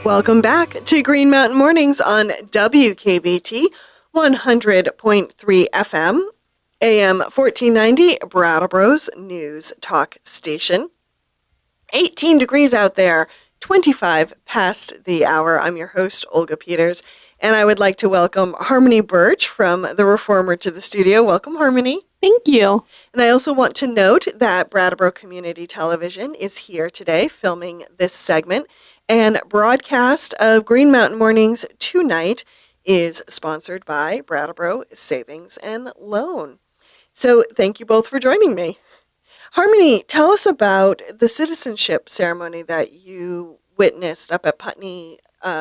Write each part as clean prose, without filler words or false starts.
Welcome back to Green Mountain Mornings on WKVT 100.3 FM, AM 1490, Brattleboro's news talk station. 18 degrees out there, 25 past the hour. I'm your host, Olga Peters, and I would like to welcome Harmony Birch from The Reformer to the studio. Welcome, Harmony. Thank you. And I also want to note that Brattleboro Community Television is here today filming this segment, and broadcast of Green Mountain Mornings tonight is sponsored by Brattleboro Savings and Loan. So thank you both for joining me. Harmony, tell us about the citizenship ceremony that you witnessed up at Putney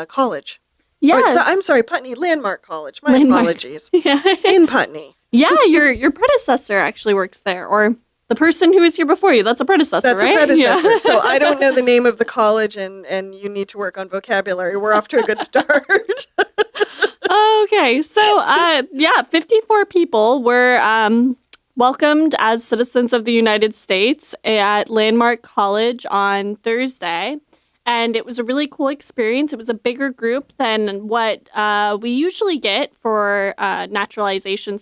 College. Yeah. I'm sorry, Putney Landmark College. My Landmark. apologies. Yeah. In Putney. Yeah, your predecessor actually works there, or the person who was here before you. That's a predecessor, That's right? a predecessor. Yeah. So I don't know the name of the college, and you need to work on vocabulary. We're off to a good start. Okay, so 54 people were welcomed as citizens of the United States at Landmark College on Thursday. And it was a really cool experience. It was a bigger group than what we usually get for naturalization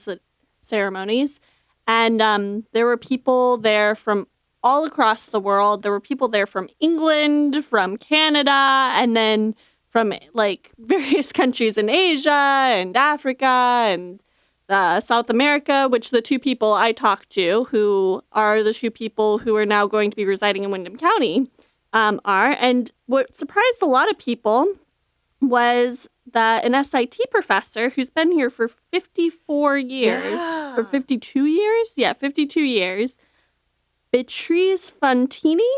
ceremonies. And there were people there from all across the world. There were people there from England, from Canada, and then from like various countries in Asia and Africa and South America, which the two people I talked to, who are the two people who are now going to be residing in Windham County, are. And what surprised a lot of people was that an SIT professor who's been here for 54 years, or 52 years? Yeah, 52 years. Beatrice Fontini?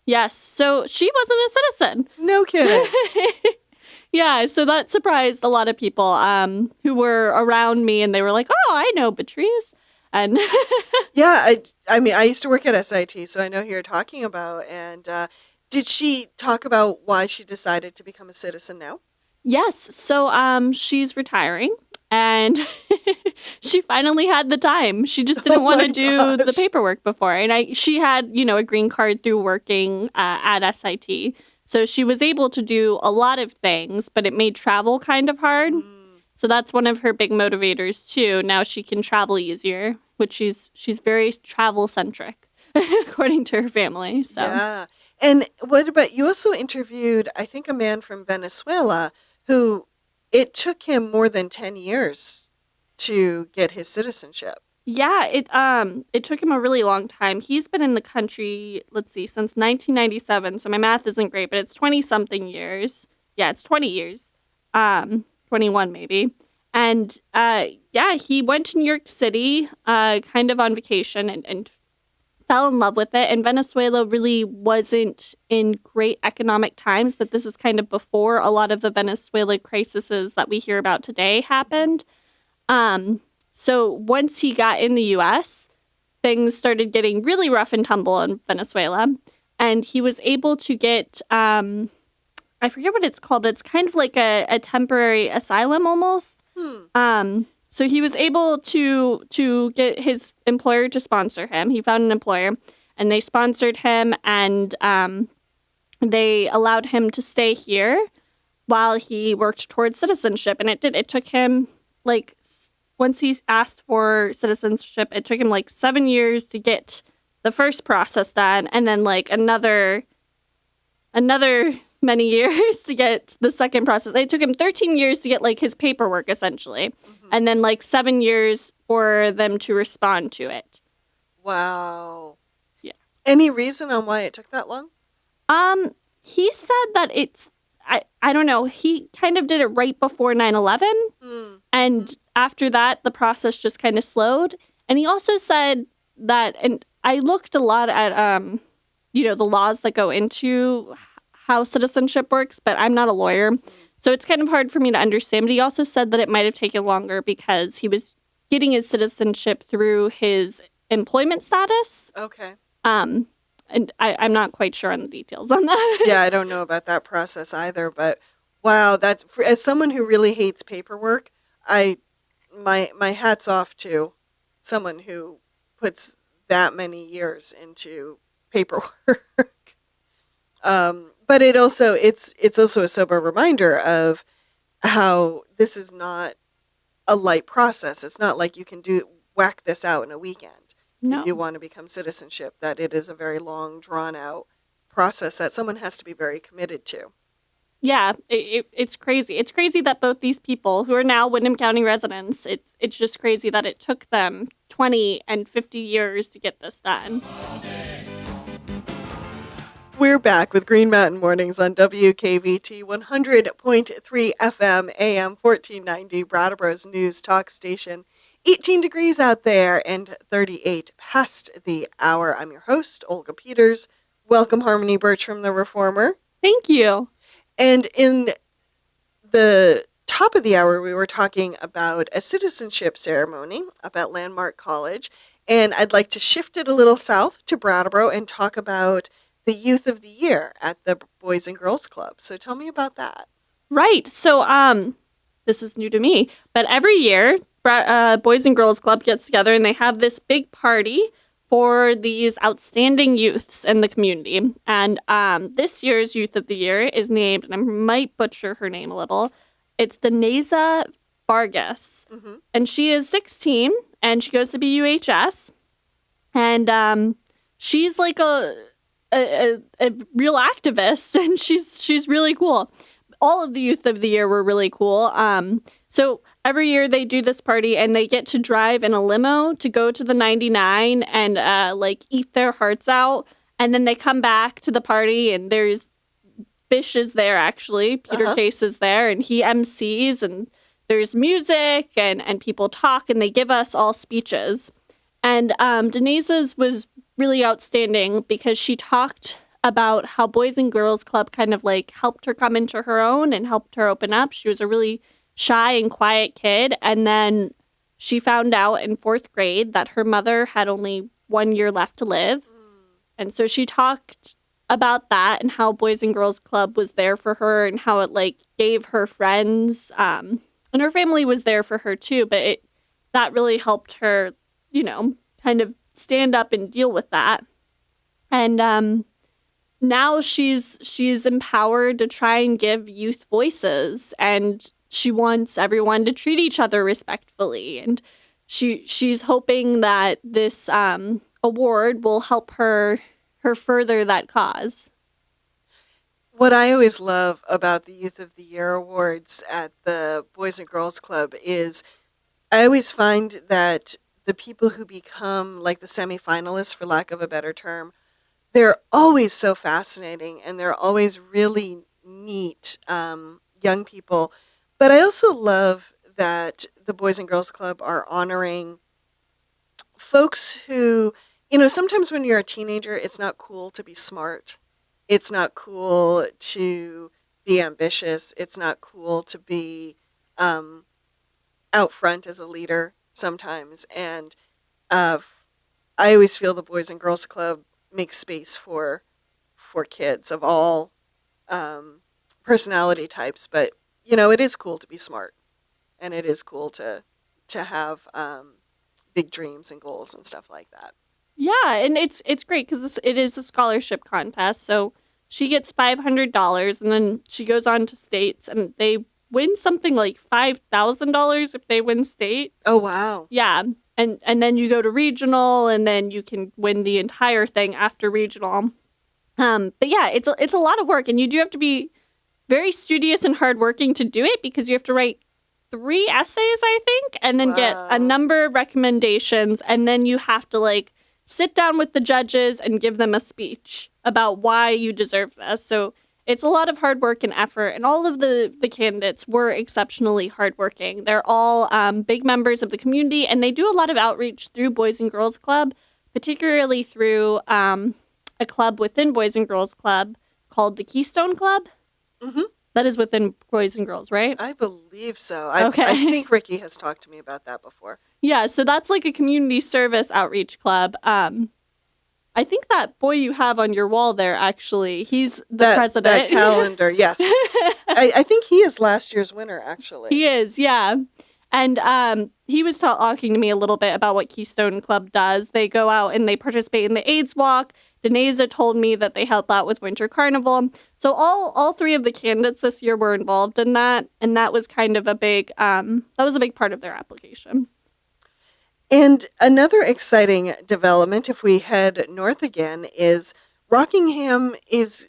Yes, so she wasn't a citizen. No kidding. Yeah, so that surprised a lot of people who were around me, and they were like, oh, I know Beatrice. And Yeah, I mean, I used to work at SIT, so I know who you're talking about. And did she talk about why she decided to become a citizen now? yes, so she's retiring, and she finally had the time. She just didn't want to do the paperwork before. And she had, a green card through working at SIT. So she was able to do a lot of things, but it made travel kind of hard. So that's one of her big motivators, too. Now she can travel easier, which she's very travel-centric, according to her family. So. Yeah. And what about, you also interviewed, I think, a man from Venezuela who it took him more than 10 years to get his citizenship. Yeah, it took him a really long time. He's been in the country, let's see, since 1997. So my math isn't great, but it's 20-something years. Yeah, it's 20 years. 21 maybe. And he went to New York City kind of on vacation and fell in love with it. And Venezuela really wasn't in great economic times, but this is kind of before a lot of the Venezuela crises that we hear about today happened. So once he got in the U.S., things started getting really rough and tumble in Venezuela. And he was able to get, I forget what it's called, but it's kind of like a temporary asylum almost. So he was able to get his employer to sponsor him. He found an employer, and they sponsored him, and they allowed him to stay here while he worked towards citizenship. And it took him, like, once he asked for citizenship, it took him, 7 years to get the first process done, and then, another many years to get the second process. It took him 13 years to get, his paperwork, essentially. Mm-hmm. And then, 7 years for them to respond to it. Wow. Yeah. Any reason on why it took that long? He said that it's, I don't know, he kind of did it right before 9/11. And after that, the process just kind of slowed. And he also said that, and I looked a lot at, the laws that go into how citizenship works, but I'm not a lawyer. So it's kind of hard for me to understand. But he also said that it might have taken longer because he was getting his citizenship through his employment status. Okay. And I'm not quite sure on the details on that. Yeah, I don't know about that process either. But wow, that's as someone who really hates paperwork, my hat's off to someone who puts that many years into paperwork. But it's also a sober reminder of how this is not a light process. It's not like you can whack this out in a weekend if you No. want to become citizenship, that it is a very long, drawn out process that someone has to be very committed to. Yeah, it's crazy. It's crazy that both these people who are now Windham County residents, it's just crazy that it took them 20 and 50 years to get this done. We're back with Green Mountain Mornings on WKVT 100.3 FM AM 1490, Brattleboro's news talk station. 18 degrees out there and 38 past the hour. I'm your host, Olga Peters. Welcome, Harmony Birch from The Reformer. Thank you. And in the top of the hour, we were talking about a citizenship ceremony up at Landmark College. And I'd like to shift it a little south to Brattleboro and talk about the Youth of the Year at the Boys and Girls Club. So tell me about that. Right. So this is new to me, but every year Boys and Girls Club gets together and they have this big party for these outstanding youths in the community. And this year's Youth of the Year is named, and I might butcher her name a little, it's Deneza Vargas. Mm-hmm. And she is 16, and she goes to BUHS. And she's like a real activist, and she's really cool. All of the Youth of the Year were really cool. So every year they do this party, and they get to drive in a limo to go to the 99 and like eat their hearts out. And then they come back to the party, and there's Bish is there, actually. Peter Case is there, and he MCs, and there's music, and people talk, and they give us all speeches. And Deneza's was really outstanding because she talked about how Boys and Girls Club kind of like helped her come into her own and helped her open up. She was a really shy and quiet kid. And then she found out in 4th grade that her mother had only 1 year left to live. And so she talked about that and how Boys and Girls Club was there for her and how it like gave her friends. And her family was there for her too. But that really helped her, kind of stand up and deal with that. And now she's empowered to try and give youth voices, and she wants everyone to treat each other respectfully. And she's hoping that this award will help her further that cause. What I always love about the Youth of the Year awards at the Boys and Girls Club is I always find that the people who become like the semifinalists, for lack of a better term, they're always so fascinating, and they're always really neat young people. But I also love that the Boys and Girls Club are honoring folks who, sometimes when you're a teenager, it's not cool to be smart. It's not cool to be ambitious. It's not cool to be out front as a leader sometimes. And I always feel the Boys and Girls Club makes space for kids of all personality types. But, it is cool to be smart. And it is cool to have big dreams and goals and stuff like that. Yeah, and it's great because it is a scholarship contest. So she gets $500, and then she goes on to states, and they win something like $5,000 if they win state. Oh, wow. Yeah, and then you go to regional, and then you can win the entire thing after regional. But yeah, it's a lot of work, and you do have to be very studious and hardworking to do it because you have to write 3 essays, I think, and then get a number of recommendations, and then you have to like sit down with the judges and give them a speech about why you deserve this. So it's a lot of hard work and effort, and all of the candidates were exceptionally hardworking. They're all big members of the community, and they do a lot of outreach through Boys and Girls Club, particularly through a club within Boys and Girls Club called the Keystone Club. Mm-hmm. That is within Boys and Girls, right? I believe so. Okay. I think Ricky has talked to me about that before. Yeah, so that's like a community service outreach club. I think that boy you have on your wall there, actually, he's the president. That calendar, yes. I think he is last year's winner, actually. He is, yeah. And he was talking to me a little bit about what Keystone Club does. They go out and they participate in the AIDS Walk. Deneza told me that they help out with Winter Carnival. So all three of the candidates this year were involved in that, and that was kind of a big part of their application. And another exciting development, if we head north again, is Rockingham is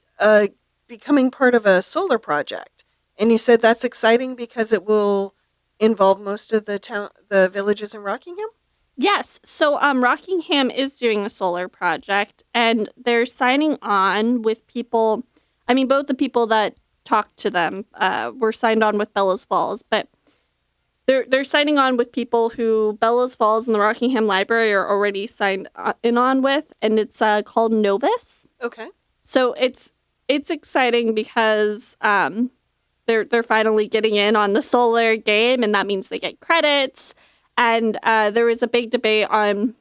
becoming part of a solar project. And you said that's exciting because it will involve most of the villages in Rockingham? Yes. So Rockingham is doing a solar project, and they're signing on with people. I mean, both the people that talked to them were signed on with Bellows Falls, but they're signing on with people who Bellows Falls and the Rockingham Library are already signed in on with, and it's called Novus. Okay. So it's exciting because they're finally getting in on the solar game, and that means they get credits. And there was a big debate on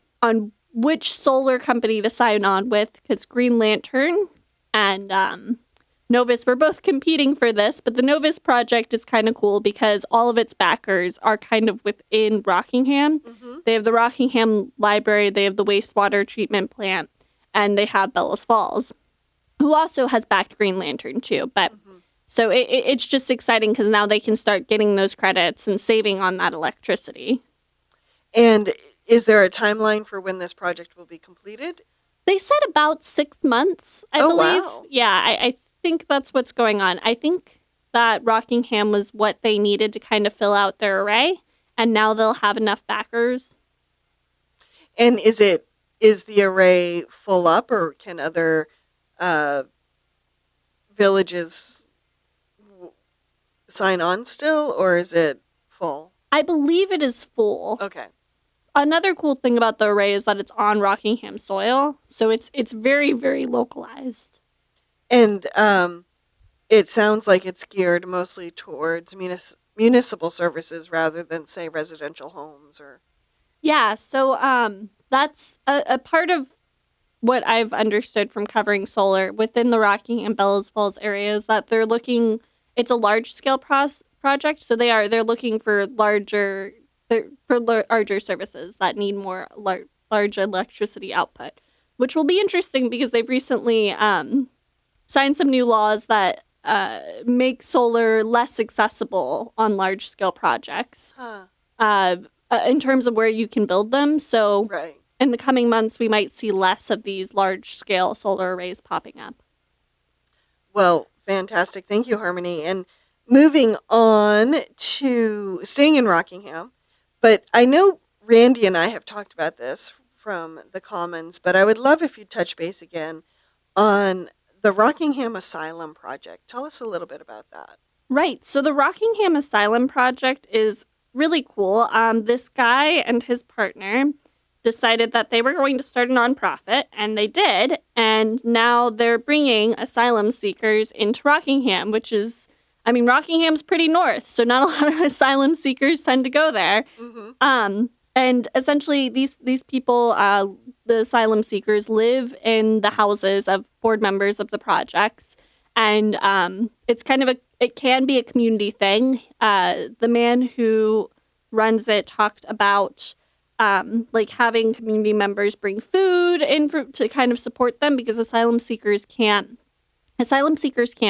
which solar company to sign on with, because Green Lantern and Novus were both competing for this. But the Novus project is kind of cool because all of its backers are kind of within Rockingham. Mm-hmm. They have the Rockingham Library, they have the wastewater treatment plant, and they have Bellows Falls, who also has backed Green Lantern too. But so it's just exciting because now they can start getting those credits and saving on that electricity. And is there a timeline for when this project will be completed? They said about 6 months, I believe. Wow. Yeah, I think that's what's going on. I think that Rockingham was what they needed to kind of fill out their array, and now they'll have enough backers. And is the array full up, or can other villages sign on still, or is it full? I believe it is full. Okay. Another cool thing about the array is that it's on Rockingham soil, so it's very, very localized. And it sounds like it's geared mostly towards municipal services rather than, say, residential homes or... Yeah, so that's a part of what I've understood from covering solar within the Rockingham Bellows Falls area is that they're looking... It's a large-scale project, so they're looking for larger services that need more large electricity output, which will be interesting because they've recently signed some new laws that make solar less accessible on large-scale projects in terms of where you can build them. So in the coming months, we might see less of these large-scale solar arrays popping up. Well, fantastic. Thank you, Harmony. And moving on to staying in Rockingham, but I know Randy and I have talked about this from the Commons, but I would love if you'd touch base again on the Rockingham Asylum Project. Tell us a little bit about that. Right. So the Rockingham Asylum Project is really cool. This guy and his partner decided that they were going to start a nonprofit, and they did. And now they're bringing asylum seekers into Rockingham, which is, I mean, Rockingham's pretty north, so not a lot of asylum seekers tend to go there. Mm-hmm. And essentially, these people, the asylum seekers, live in the houses of board members of the projects. And it's it can be a community thing. The man who runs it talked about having community members bring food in to kind of support them because asylum seekers can't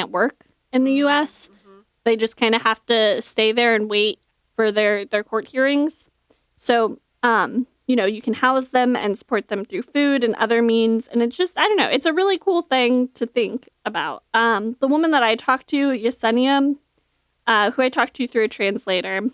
work in the U.S. Mm-hmm. They just kind of have to stay there and wait for their court hearings. So, you can house them and support them through food and other means. And it's just, I don't know, it's a really cool thing to think about. The woman that I talked to, Yesenia, who I talked to through a translator,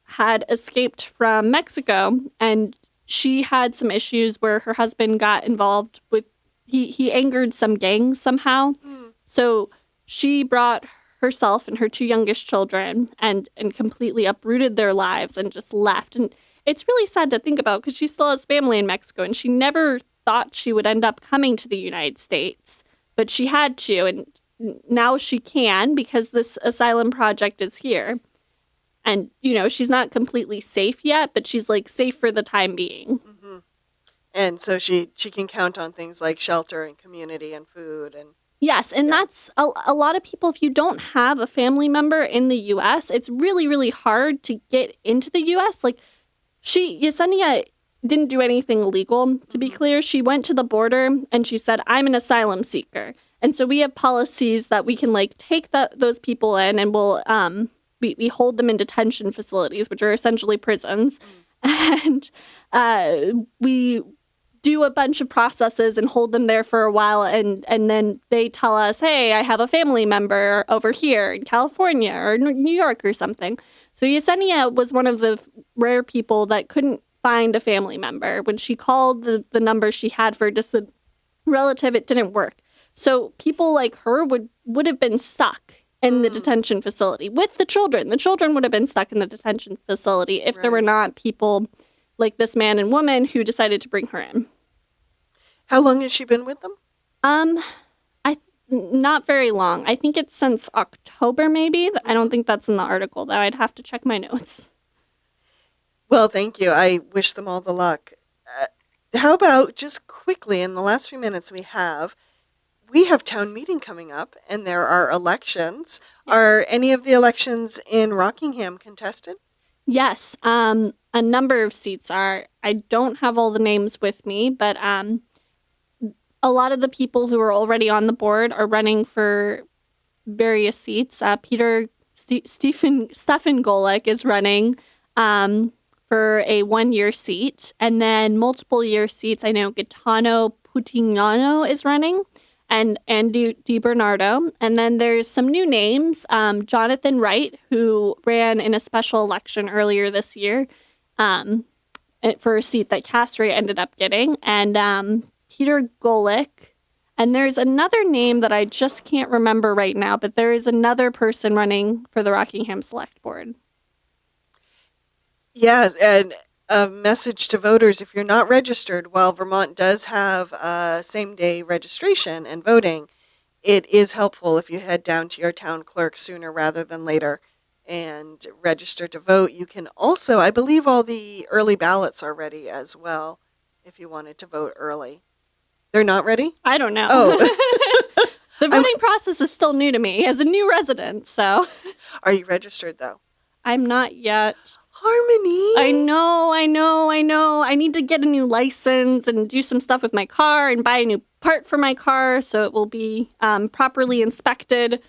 had escaped from Mexico, and she had some issues where her husband got involved with, he angered some gangs somehow. Mm. So she brought herself and her two youngest children and completely uprooted their lives and just left. And it's really sad to think about because she still has family in Mexico, and she never thought she would end up coming to the United States, but she had to, and now she can because this asylum project is here. And, she's not completely safe yet, but she's, safe for the time being. Mm-hmm. And so she can count on things like shelter and community and food. And yes, and that's a lot of people, if you don't have a family member in the U.S., it's really, really hard to get into the U.S. Yesenia, didn't do anything illegal, to be clear. She went to the border and she said, I'm an asylum seeker. And so we have policies that we can like take those people in and we'll we hold them in detention facilities, which are essentially prisons. And we do a bunch of processes and hold them there for a while. And then they tell us, hey, I have a family member over here in California or New York or something. So Yesenia was one of the rare people that couldn't find a family member. When she called the number she had for just a relative, it didn't work. So people like her would have been stuck in the detention facility with the children. The children would have been stuck in the detention facility if there were not people like this man and woman who decided to bring her in. How long has she been with them? Not very long. I think it's since October, maybe. I don't think that's in the article, though. I'd have to check my notes. Well, thank you. I wish them all the luck. How about just quickly, in the last few minutes we have town meeting coming up, and there are elections. Yes. Are any of the elections in Rockingham contested? Yes. A number of seats are. I don't have all the names with me, but a lot of the people who are already on the board are running for various seats. Stefan Golek is running for a 1-year seat, and then multiple year seats. I know Gaetano Putignano is running, and Di Bernardo. And then there's some new names. Jonathan Wright, who ran in a special election earlier this year for a seat that Castro ended up getting, and Peter Golick. And there's another name that I just can't remember right now, but there is another person running for the Rockingham Select Board. Yes, and a message to voters, if you're not registered, while Vermont does have same-day registration and voting, it is helpful if you head down to your town clerk sooner rather than later and register to vote. You can also, I believe all the early ballots are ready as well, if you wanted to vote early. They're not ready? I don't know. Oh. The voting process is still new to me as a new resident, so. Are you registered, though? I'm not yet. Harmony. I know. I need to get a new license and do some stuff with my car and buy a new part for my car so it will be properly inspected.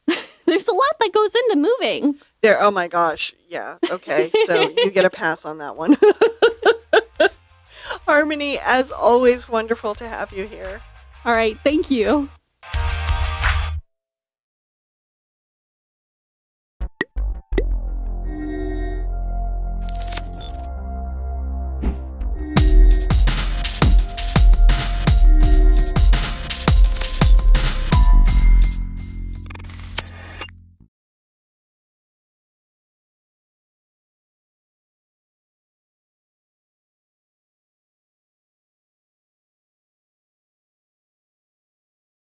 There's a lot that goes into moving. Oh my gosh. Yeah. Okay. So you get a pass on that one. Harmony, as always, wonderful to have you here. All right. Thank you.